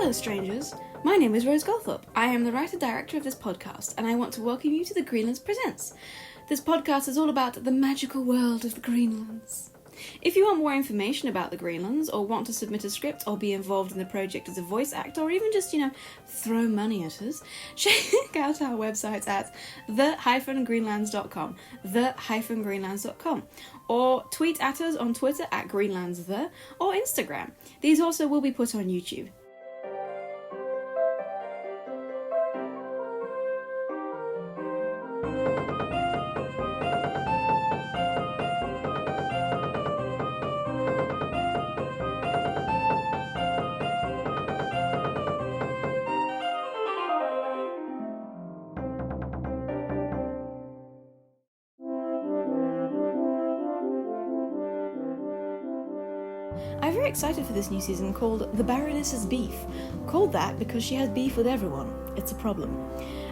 Hello strangers, my name is Rose Goldthorpe. I am the writer-director of this podcast, and I want to welcome you to the Greenlands Presents. This podcast is all about the magical world of the Greenlands. If you want more information about the Greenlands, or want to submit a script or be involved in the project as a voice actor, or even just, throw money at us, check out our website at the-greenlands.com, the-greenlands.com, or tweet at us on Twitter at GreenlandsThe, or Instagram. These also will be put on YouTube. I'm very excited for this new season called The Baroness's Beef. Called that because she has beef with everyone. It's a problem.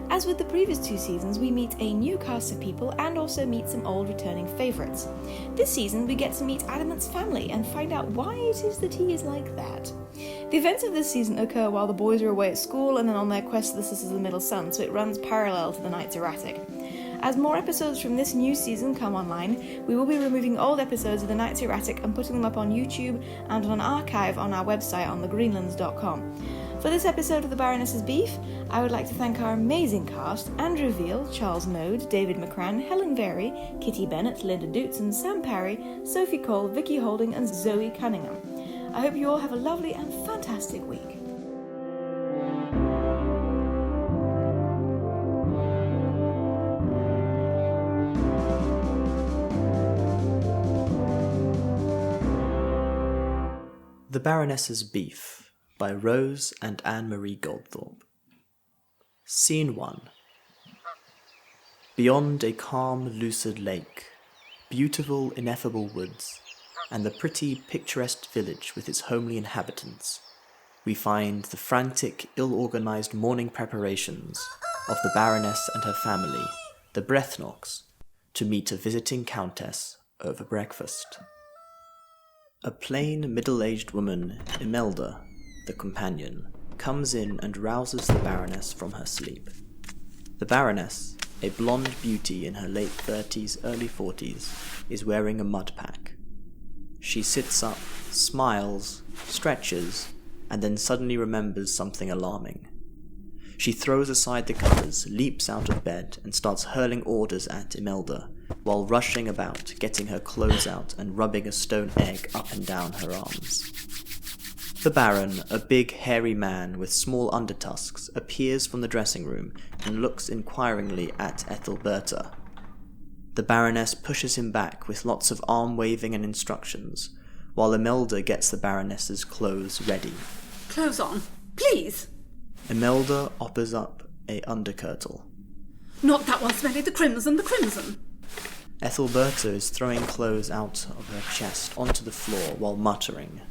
As with the previous two seasons, we meet a new cast of people and also meet some old returning favourites. This season, we get to meet Adamant's family and find out why it is that he is like that. The events of this season occur while the boys are away at school and then on their quest to the Sisters of the Middle Sun, so it runs parallel to the Night's Erratic. As more episodes from this new season come online, we will be removing old episodes of The Night's Erratic and putting them up on YouTube and on an archive on our website on thegreenlands.com. For this episode of The Baroness's Beef, I would like to thank our amazing cast: Andrew Veale, Charles Knode, David McCran, Helen Varey, Kitty Bennet, Linda Dootson, Sam Parry, Sophi Cole, Vicky Holding and Zoe Cunningham. I hope you all have a lovely and fantastic week. The Baroness's Beef by Rose and Anne-Marie Goldthorpe. Scene 1. Beyond a calm, lucid lake, beautiful, ineffable woods, and the pretty, picturesque village with its homely inhabitants, we find the frantic, ill-organized morning preparations of the Baroness and her family, the Breathnocks, to meet a visiting countess over breakfast. A plain, middle-aged woman, Imelda, the companion, comes in and rouses the Baroness from her sleep. The Baroness, a blonde beauty in her late 30s, early 40s, is wearing a mud pack. She sits up, smiles, stretches, and then suddenly remembers something alarming. She throws aside the covers, leaps out of bed, and starts hurling orders at Imelda, while rushing about, getting her clothes out and rubbing a stone egg up and down her arms. The Baron, a big hairy man with small undertusks, appears from the dressing room and looks inquiringly at Ethelberta. The Baroness pushes him back with lots of arm-waving and instructions, while Imelda gets the Baroness's clothes ready. Clothes on, please! Imelda offers up a underkirtle. Not that one smelly, the crimson, the crimson! Ethelberta is throwing clothes out of her chest onto the floor while muttering.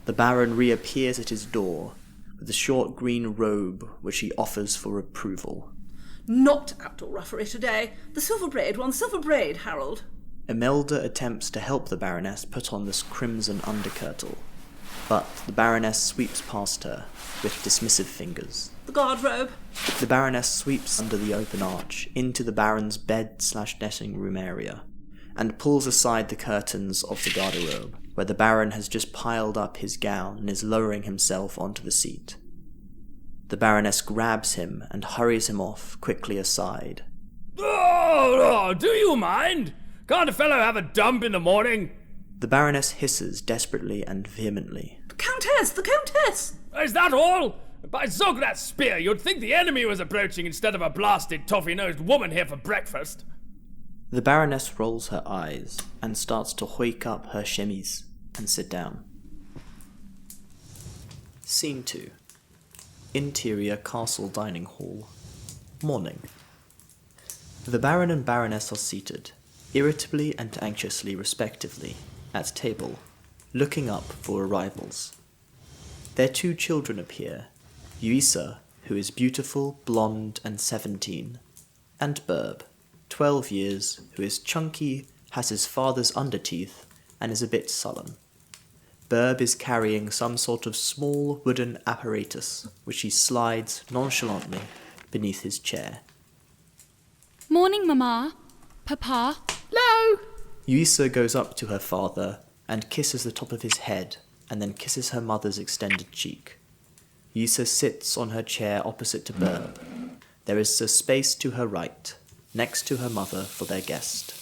The Baron reappears at his door with a short green robe which he offers for approval. Not outdoor ruffery today. The silver braid one, silver braid, Harold. Imelda attempts to help the Baroness put on this crimson underkirtle, but the Baroness sweeps past her with dismissive fingers. The guard robe. The Baroness sweeps under the open arch into the Baron's bed/dressing room area and pulls aside the curtains of the garderobe, where the Baron has just piled up his gown and is lowering himself onto the seat. The Baroness grabs him and hurries him off quickly aside. Oh, do you mind? Can't a fellow have a dump in the morning? The Baroness hisses desperately and vehemently. The Countess! The Countess! Is that all? By Zog, that spear, you'd think the enemy was approaching instead of a blasted toffee-nosed woman here for breakfast. The Baroness rolls her eyes and starts to hoik up her chemise and sit down. Scene 2. Interior castle dining hall. Morning. The Baron and Baroness are seated, irritably and anxiously respectively, at table, looking up for arrivals. Their two children appear, Yuisa, who is beautiful, blonde, and 17, and Burb, 12 years, who is chunky, has his father's underteeth, and is a bit sullen. Burb is carrying some sort of small wooden apparatus, which he slides nonchalantly beneath his chair. Morning, Mama. Papa. Hello! Yuisa goes up to her father and kisses the top of his head, and then kisses her mother's extended cheek. Yuisa sits on her chair opposite to Burb. There is a space to her right, next to her mother for their guest.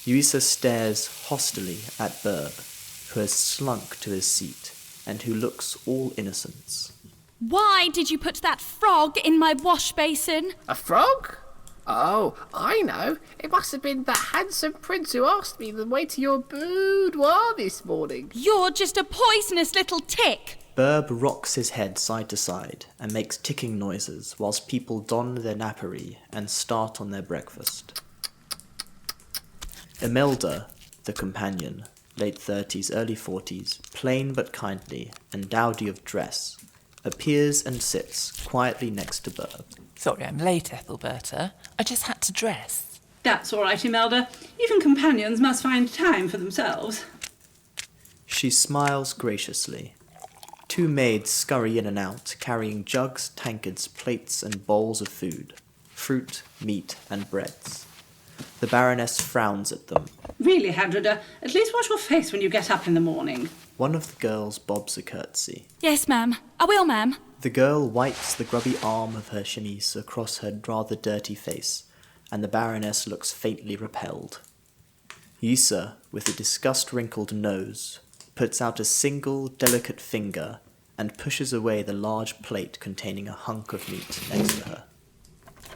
Yuisa stares hostilely at Burb, who has slunk to his seat, and who looks all innocence. Why did you put that frog in my wash basin? A frog? Oh, I know. It must have been that handsome prince who asked me the way to your boudoir this morning. You're just a poisonous little tick. Burb rocks his head side to side and makes ticking noises whilst people don their napery and start on their breakfast. Imelda, the companion, late 30s, early 40s, plain but kindly and dowdy of dress, appears and sits quietly next to Burb. Sorry I'm late, Ethelberta. I just had to dress. That's all right, Imelda. Even companions must find time for themselves. She smiles graciously. Two maids scurry in and out, carrying jugs, tankards, plates and bowls of food, fruit, meat and breads. The Baroness frowns at them. Really, Hadrida, at least wash your face when you get up in the morning. One of the girls bobs a curtsy. Yes, ma'am. I will, ma'am. The girl wipes the grubby arm of her chemise across her rather dirty face, and the Baroness looks faintly repelled. Yuisa, with a disgust-wrinkled nose, puts out a single delicate finger and pushes away the large plate containing a hunk of meat next to her.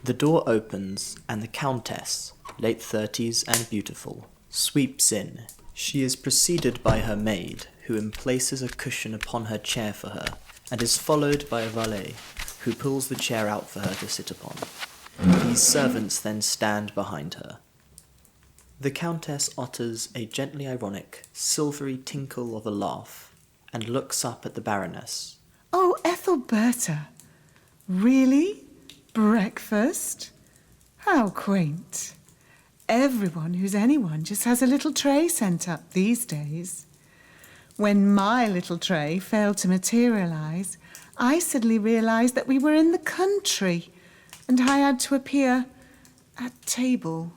The door opens, and the Countess, late 30s and beautiful, sweeps in. She is preceded by her maid, who emplaces a cushion upon her chair for her, and is followed by a valet, who pulls the chair out for her to sit upon. These servants then stand behind her. The Countess utters a gently ironic, silvery tinkle of a laugh, and looks up at the Baroness. Oh, Ethelberta. Really? Breakfast? How quaint. Everyone who's anyone just has a little tray sent up these days. When my little tray failed to materialise, I suddenly realised that we were in the country, and I had to appear at table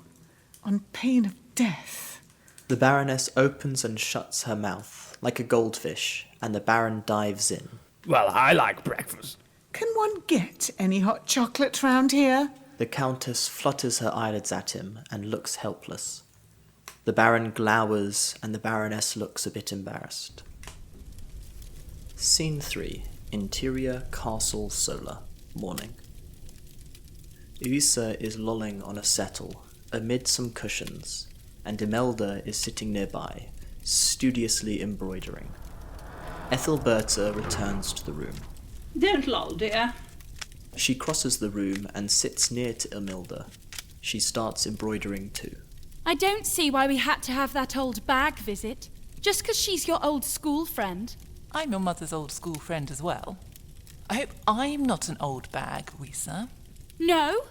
on pain of death. The Baroness opens and shuts her mouth like a goldfish, and the Baron dives in. Well, I like breakfast. Can one get any hot chocolate round here? The Countess flutters her eyelids at him and looks helpless. The Baron glowers, and the Baroness looks a bit embarrassed. Scene 3. Interior Castle Solar. Morning. Yuisa is lolling on a settle, amid some cushions, and Imelda is sitting nearby, studiously embroidering. Ethelberta returns to the room. Don't loll, dear. She crosses the room and sits near to Imelda. She starts embroidering too. I don't see why we had to have that old bag visit. Just 'cause she's your old school friend. I'm your mother's old school friend as well. I hope I'm not an old bag, Yuisa. No?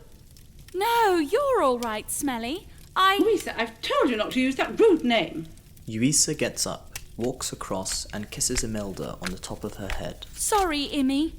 No, you're all right, Smelly. Louisa, I've told you not to use that rude name. Yuisa gets up, walks across and kisses Imelda on the top of her head. Sorry, Immy.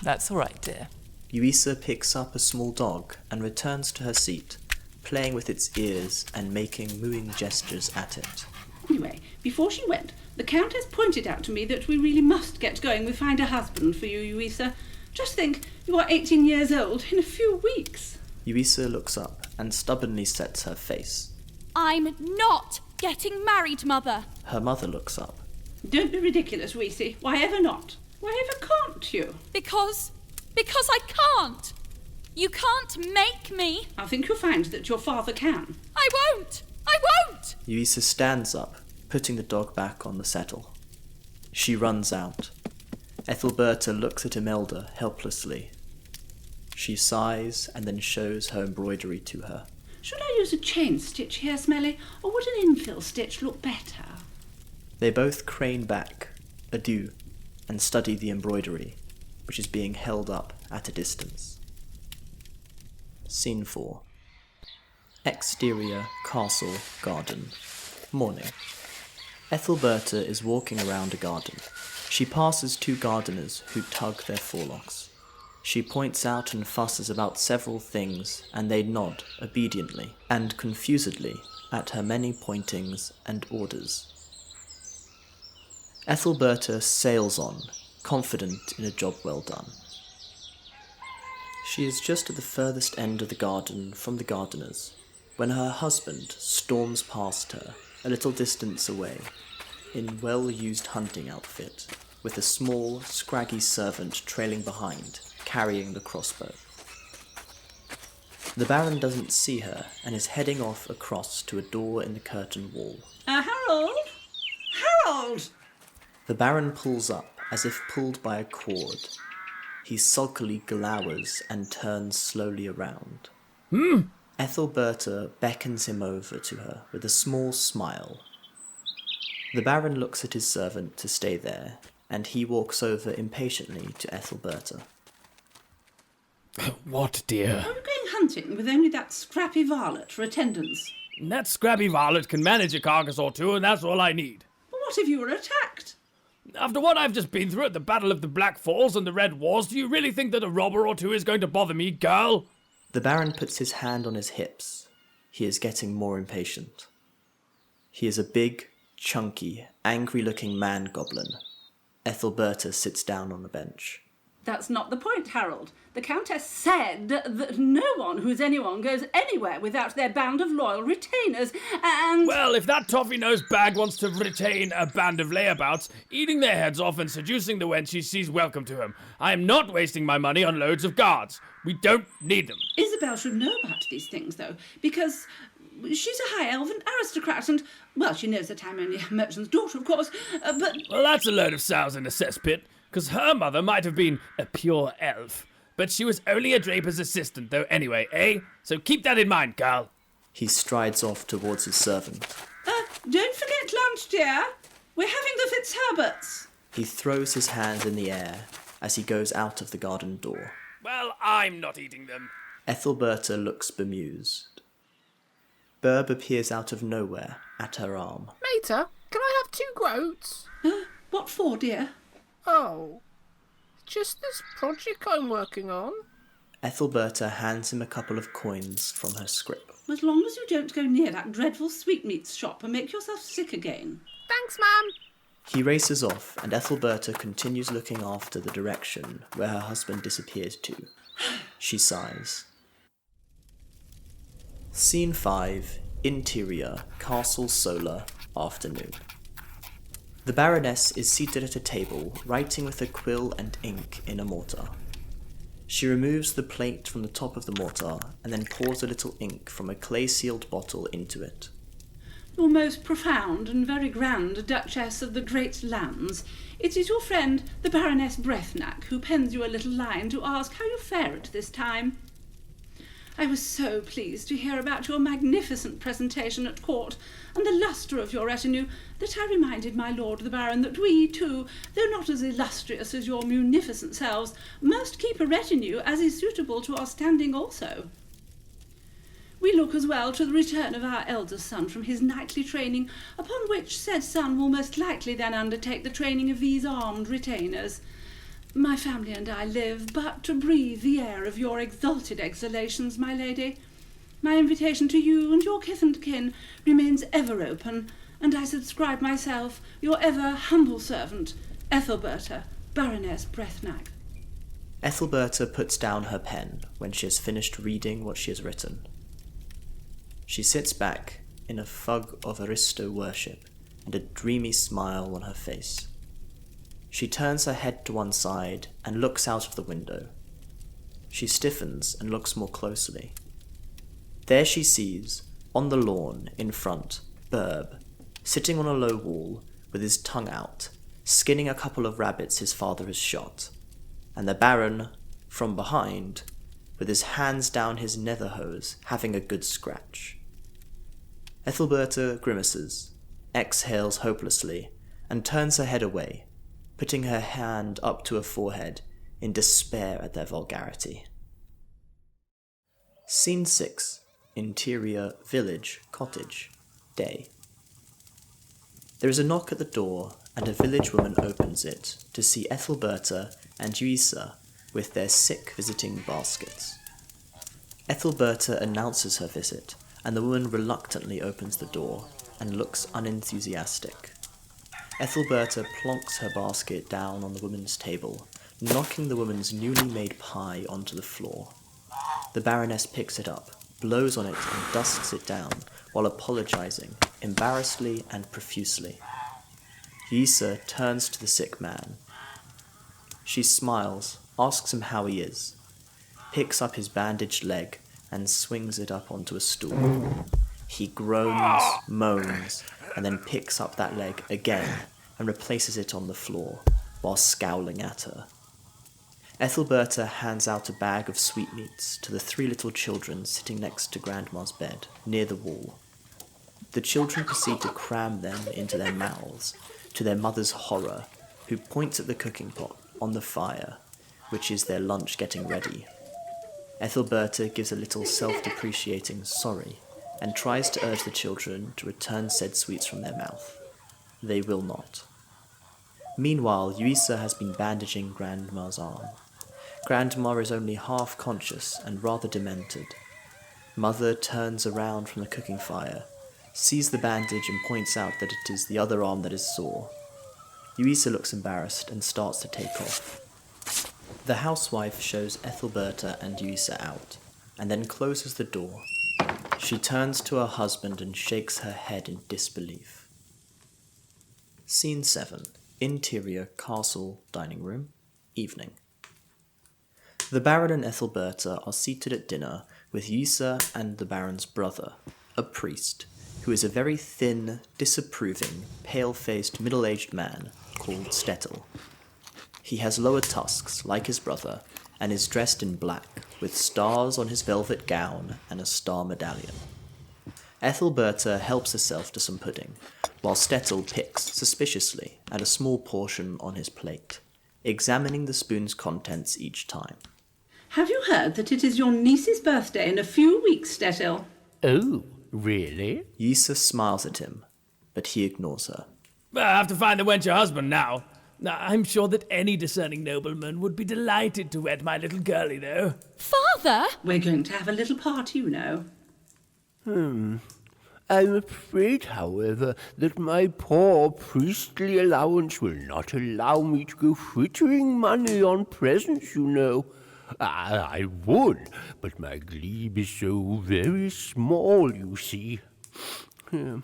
That's all right, dear. Yuisa picks up a small dog and returns to her seat, playing with its ears and making mooing gestures at it. Anyway, before she went, the Countess pointed out to me that we really must get going with Find a Husband for you, Yuisa. Just think, you are 18 years old in a few weeks. Yuisa looks up and stubbornly sets her face. I'm not getting married, Mother. Her mother looks up. Don't be ridiculous, Weesey. Why ever not? Why ever can't you? Because I can't. You can't make me. I think you'll find that your father can. I won't. Yuisa stands up, putting the dog back on the settle. She runs out. Ethelberta looks at Imelda helplessly. She sighs and then shows her embroidery to her. Should I use a chain stitch here, Smelly, or would an infill stitch look better? They both crane back, adieu, and study the embroidery, which is being held up at a distance. Scene 4. Exterior Castle Garden. Morning. Ethelberta is walking around a garden. She passes two gardeners who tug their forelocks. She points out and fusses about several things, and they nod obediently and confusedly at her many pointings and orders. Ethelberta sails on, confident in a job well done. She is just at the furthest end of the garden from the gardeners, when her husband storms past her a little distance away, in well-used hunting outfit, with a small, scraggy servant trailing behind, carrying the crossbow. The Baron doesn't see her and is heading off across to a door in the curtain wall. Harold! Harold! The Baron pulls up, as if pulled by a cord. He sulkily glowers and turns slowly around. Ethelberta beckons him over to her with a small smile. The Baron looks at his servant to stay there, and he walks over impatiently to Ethelberta. What, dear? Are you going hunting with only that scrappy varlet for attendance? That scrappy varlet can manage a carcass or two, and that's all I need. But what if you were attacked? After what I've just been through at the Battle of the Black Falls and the Red Wars, do you really think that a robber or two is going to bother me, girl? The Baron puts his hand on his hips. He is getting more impatient. He is a big, chunky, angry-looking man-goblin. Ethelberta sits down on the bench. That's not the point, Harold. The Countess said that no one who's anyone goes anywhere without their band of loyal retainers, and... Well, if that toffee-nosed bag wants to retain a band of layabouts, eating their heads off and seducing the wenches, she's welcome to him. I am not wasting my money on loads of guards. We don't need them. Isabel should know about these things, though, because she's a high elven aristocrat, and, well, she knows that I'm only a merchant's daughter, of course, but... Well, that's a load of sows in a cesspit, because her mother might have been a pure elf. But she was only a draper's assistant, though, anyway, eh? So keep that in mind, Carl. He strides off towards his servant. Don't forget lunch, dear. We're having the Fitzherberts. He throws his hands in the air as he goes out of the garden door. Well, I'm not eating them. Ethelberta looks bemused. Burb appears out of nowhere at her arm. Mater, can I have 2 groats? What for, dear? Oh, just this project I'm working on. Ethelberta hands him a couple of coins from her scrip. As long as you don't go near that dreadful sweetmeats shop and make yourself sick again. Thanks, ma'am. He races off, and Ethelberta continues looking after the direction where her husband disappeared to. She sighs. Scene 5, Interior, Castle Solar, afternoon. The Baroness is seated at a table, writing with a quill and ink in a mortar. She removes the plate from the top of the mortar and then pours a little ink from a clay-sealed bottle into it. Your most profound and very grand Duchess of the Great Lands, it is your friend, the Baroness Brethnack, who pens you a little line to ask how you fare at this time. I was so pleased to hear about your magnificent presentation at court and the lustre of your retinue that I reminded my lord the Baron that we, too, though not as illustrious as your munificent selves, must keep a retinue as is suitable to our standing also. We look as well to the return of our eldest son from his knightly training, upon which said son will most likely then undertake the training of these armed retainers. My family and I live but to breathe the air of your exalted exhalations, my lady. My invitation to you and your kith and kin remains ever open, and I subscribe myself your ever humble servant, Ethelberta, Baroness Brethnack. Ethelberta puts down her pen when she has finished reading what she has written. She sits back in a fug of aristo worship and a dreamy smile on her face. She turns her head to one side and looks out of the window. She stiffens and looks more closely. There she sees, on the lawn in front, Burb, sitting on a low wall with his tongue out, skinning a couple of rabbits his father has shot, and the Baron, from behind, with his hands down his nether hose, having a good scratch. Ethelberta grimaces, exhales hopelessly, and turns her head away, putting her hand up to her forehead in despair at their vulgarity. Scene 6, Interior, Village, Cottage, Day. There is a knock at the door, and a village woman opens it to see Ethelberta and Uisa with their sick visiting baskets. Ethelberta announces her visit, and the woman reluctantly opens the door and looks unenthusiastic. Ethelberta plonks her basket down on the woman's table, knocking the woman's newly made pie onto the floor. The Baroness picks it up, blows on it and dusts it down, while apologizing, embarrassedly and profusely. Uisa turns to the sick man. She smiles, asks him how he is, picks up his bandaged leg and swings it up onto a stool. He groans, moans, and then picks up that leg again and replaces it on the floor, while scowling at her. Ethelberta hands out a bag of sweetmeats to the 3 little children sitting next to Grandma's bed, near the wall. The children proceed to cram them into their mouths, to their mother's horror, who points at the cooking pot on the fire, which is their lunch getting ready. Ethelberta gives a little self-depreciating sorry, and tries to urge the children to return said sweets from their mouth. They will not. Meanwhile, Uisa has been bandaging Grandma's arm. Grandma is only half conscious and rather demented. Mother turns around from the cooking fire, sees the bandage and points out that it is the other arm that is sore. Uisa looks embarrassed and starts to take off. The housewife shows Ethelberta and Uisa out, and then closes the door. She turns to her husband and shakes her head in disbelief. Scene 7. Interior castle dining room. Evening. The Baron and Ethelberta are seated at dinner with Uisa and the Baron's brother, a priest, who is a very thin, disapproving, pale-faced, middle-aged man called Stettel. He has lower tusks, like his brother, and is dressed in black, with stars on his velvet gown and a star medallion. Ethelberta helps herself to some pudding, while Stettel picks, suspiciously, at a small portion on his plate, examining the spoon's contents each time. Have you heard that it is your niece's birthday in a few weeks, Stettel? Oh, really? Uisa smiles at him, but he ignores her. I have to find the wench a husband now. I'm sure that any discerning nobleman would be delighted to wed my little girlie, though. Father? We're going to have a little party, you know. I'm afraid, however, that my poor priestly allowance will not allow me to go frittering money on presents, you know. I would, but my glebe is so very small, you see. No,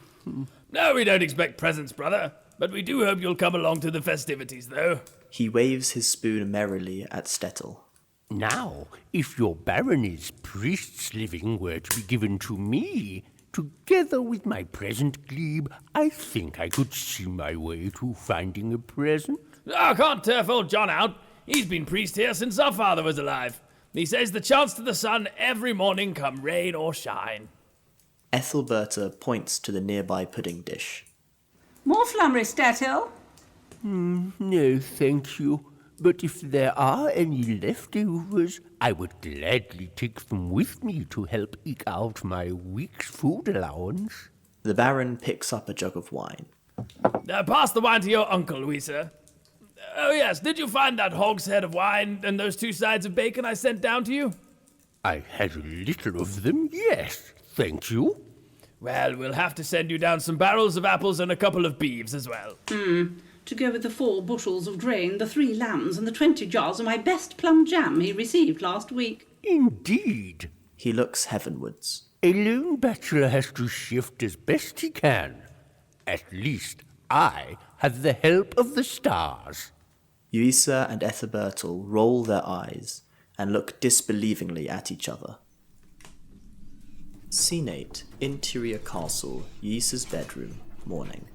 we don't expect presents, brother. But we do hope you'll come along to the festivities, though. He waves his spoon merrily at Stettel. Now, if your Baroness' priest's living were to be given to me, together with my present glebe, I think I could see my way to finding a present. I can't turf old John out. He's been priest here since our father was alive. He says the chance to the sun every morning, come rain or shine. Ethelberta points to the nearby pudding dish. More flummery, Stettel? No, thank you. But if there are any leftovers, I would gladly take them with me to help eke out my week's food allowance. The Baron picks up a jug of wine. Pass the wine to your uncle, Uisa. Oh yes, did you find that hogshead of wine and those 2 sides of bacon I sent down to you? I had a little of them, yes, thank you. Well, we'll have to send you down some barrels of apples and a couple of beeves as well. To go with the 4 bushels of grain, the 3 lambs, and the 20 jars of my best plum jam he received last week. Indeed. He looks heavenwards. A lone bachelor has to shift as best he can. At least I have the help of the stars. Uisa and Ethelberta roll their eyes and look disbelievingly at each other. Scene 8. Interior castle, Uisa's bedroom, morning.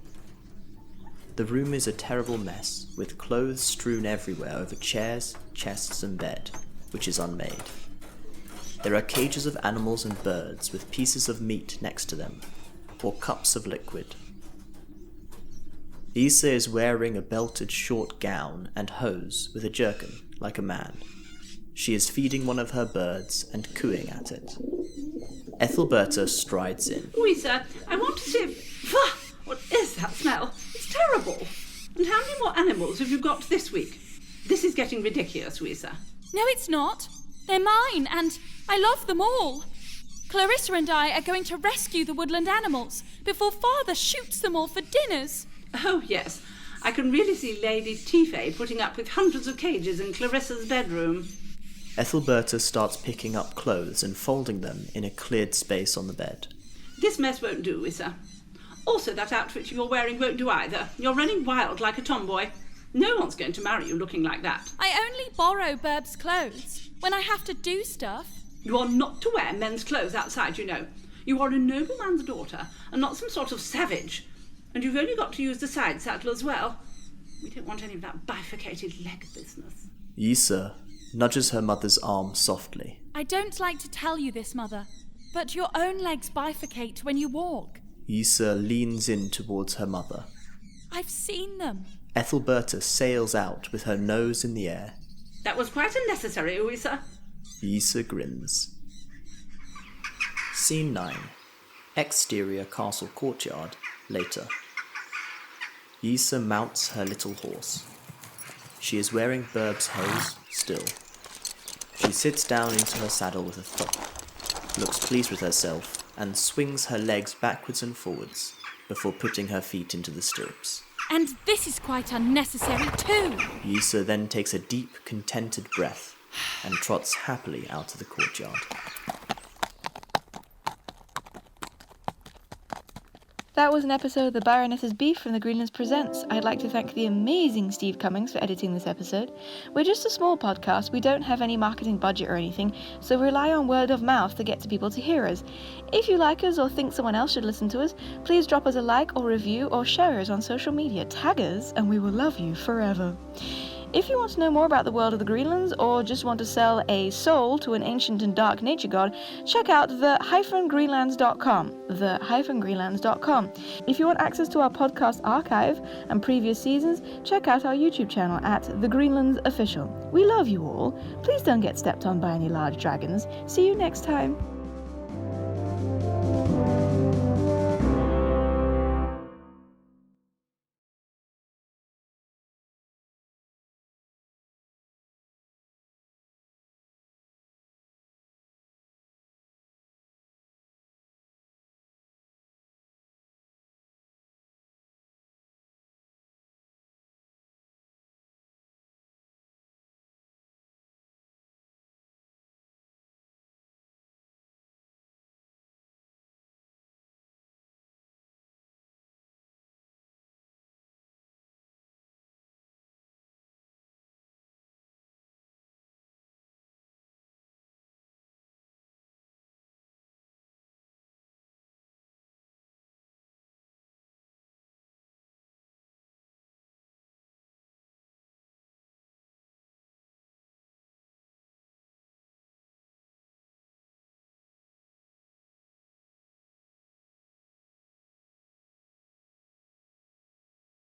The room is a terrible mess, with clothes strewn everywhere over chairs, chests and bed, which is unmade. There are cages of animals and birds with pieces of meat next to them, or cups of liquid. Uisa is wearing a belted short gown and hose with a jerkin, like a man. She is feeding one of her birds and cooing at it. Ethelberta strides in. Uisa, I want to see if... What is that smell? horrible. And how many more animals have you got this week? This is getting ridiculous, Louisa. No, it's not. They're mine, and I love them all. Clarissa and I are going to rescue the woodland animals before Father shoots them all for dinners. Oh, yes. I can really see Lady Tiffay putting up with hundreds of cages in Clarissa's bedroom. Ethelberta starts picking up clothes and folding them in a cleared space on the bed. This mess won't do, Issa. Also, that outfit you're wearing won't do either. You're running wild like a tomboy. No one's going to marry you looking like that. I only borrow Burb's clothes when I have to do stuff. You are not to wear men's clothes outside, you know. You are a nobleman's daughter and not some sort of savage. And you've only got to use the side saddle as well. We don't want any of that bifurcated leg business. Issa nudges her mother's arm softly. I don't like to tell you this, Mother, but your own legs bifurcate when you walk. Issa leans in towards her mother. I've seen them. Ethelberta sails out with her nose in the air. That was quite unnecessary, Issa. Issa grins. Scene 9. Exterior castle courtyard, later. Issa mounts her little horse. She is wearing Burb's hose still. She sits down into her saddle with a thump, looks pleased with herself, and swings her legs backwards and forwards before putting her feet into the stirrups. And this is quite unnecessary too. Issa then takes a deep, contented breath and trots happily out of the courtyard. That was an episode of The Baroness's Beef from the Greenlands Presents. I'd like to thank the amazing Steve Cummings for editing this episode. We're just a small podcast, we don't have any marketing budget or anything, so we rely on word of mouth to get to people to hear us. If you like us or think someone else should listen to us, please drop us a like or review or share us on social media. Tag us and we will love you forever. If you want to know more about the world of the Greenlands or just want to sell a soul to an ancient and dark nature god, check out the-greenlands.com. The-greenlands.com. If you want access to our podcast archive and previous seasons, check out our YouTube channel at The Greenlands Official. We love you all. Please don't get stepped on by any large dragons. See you next time.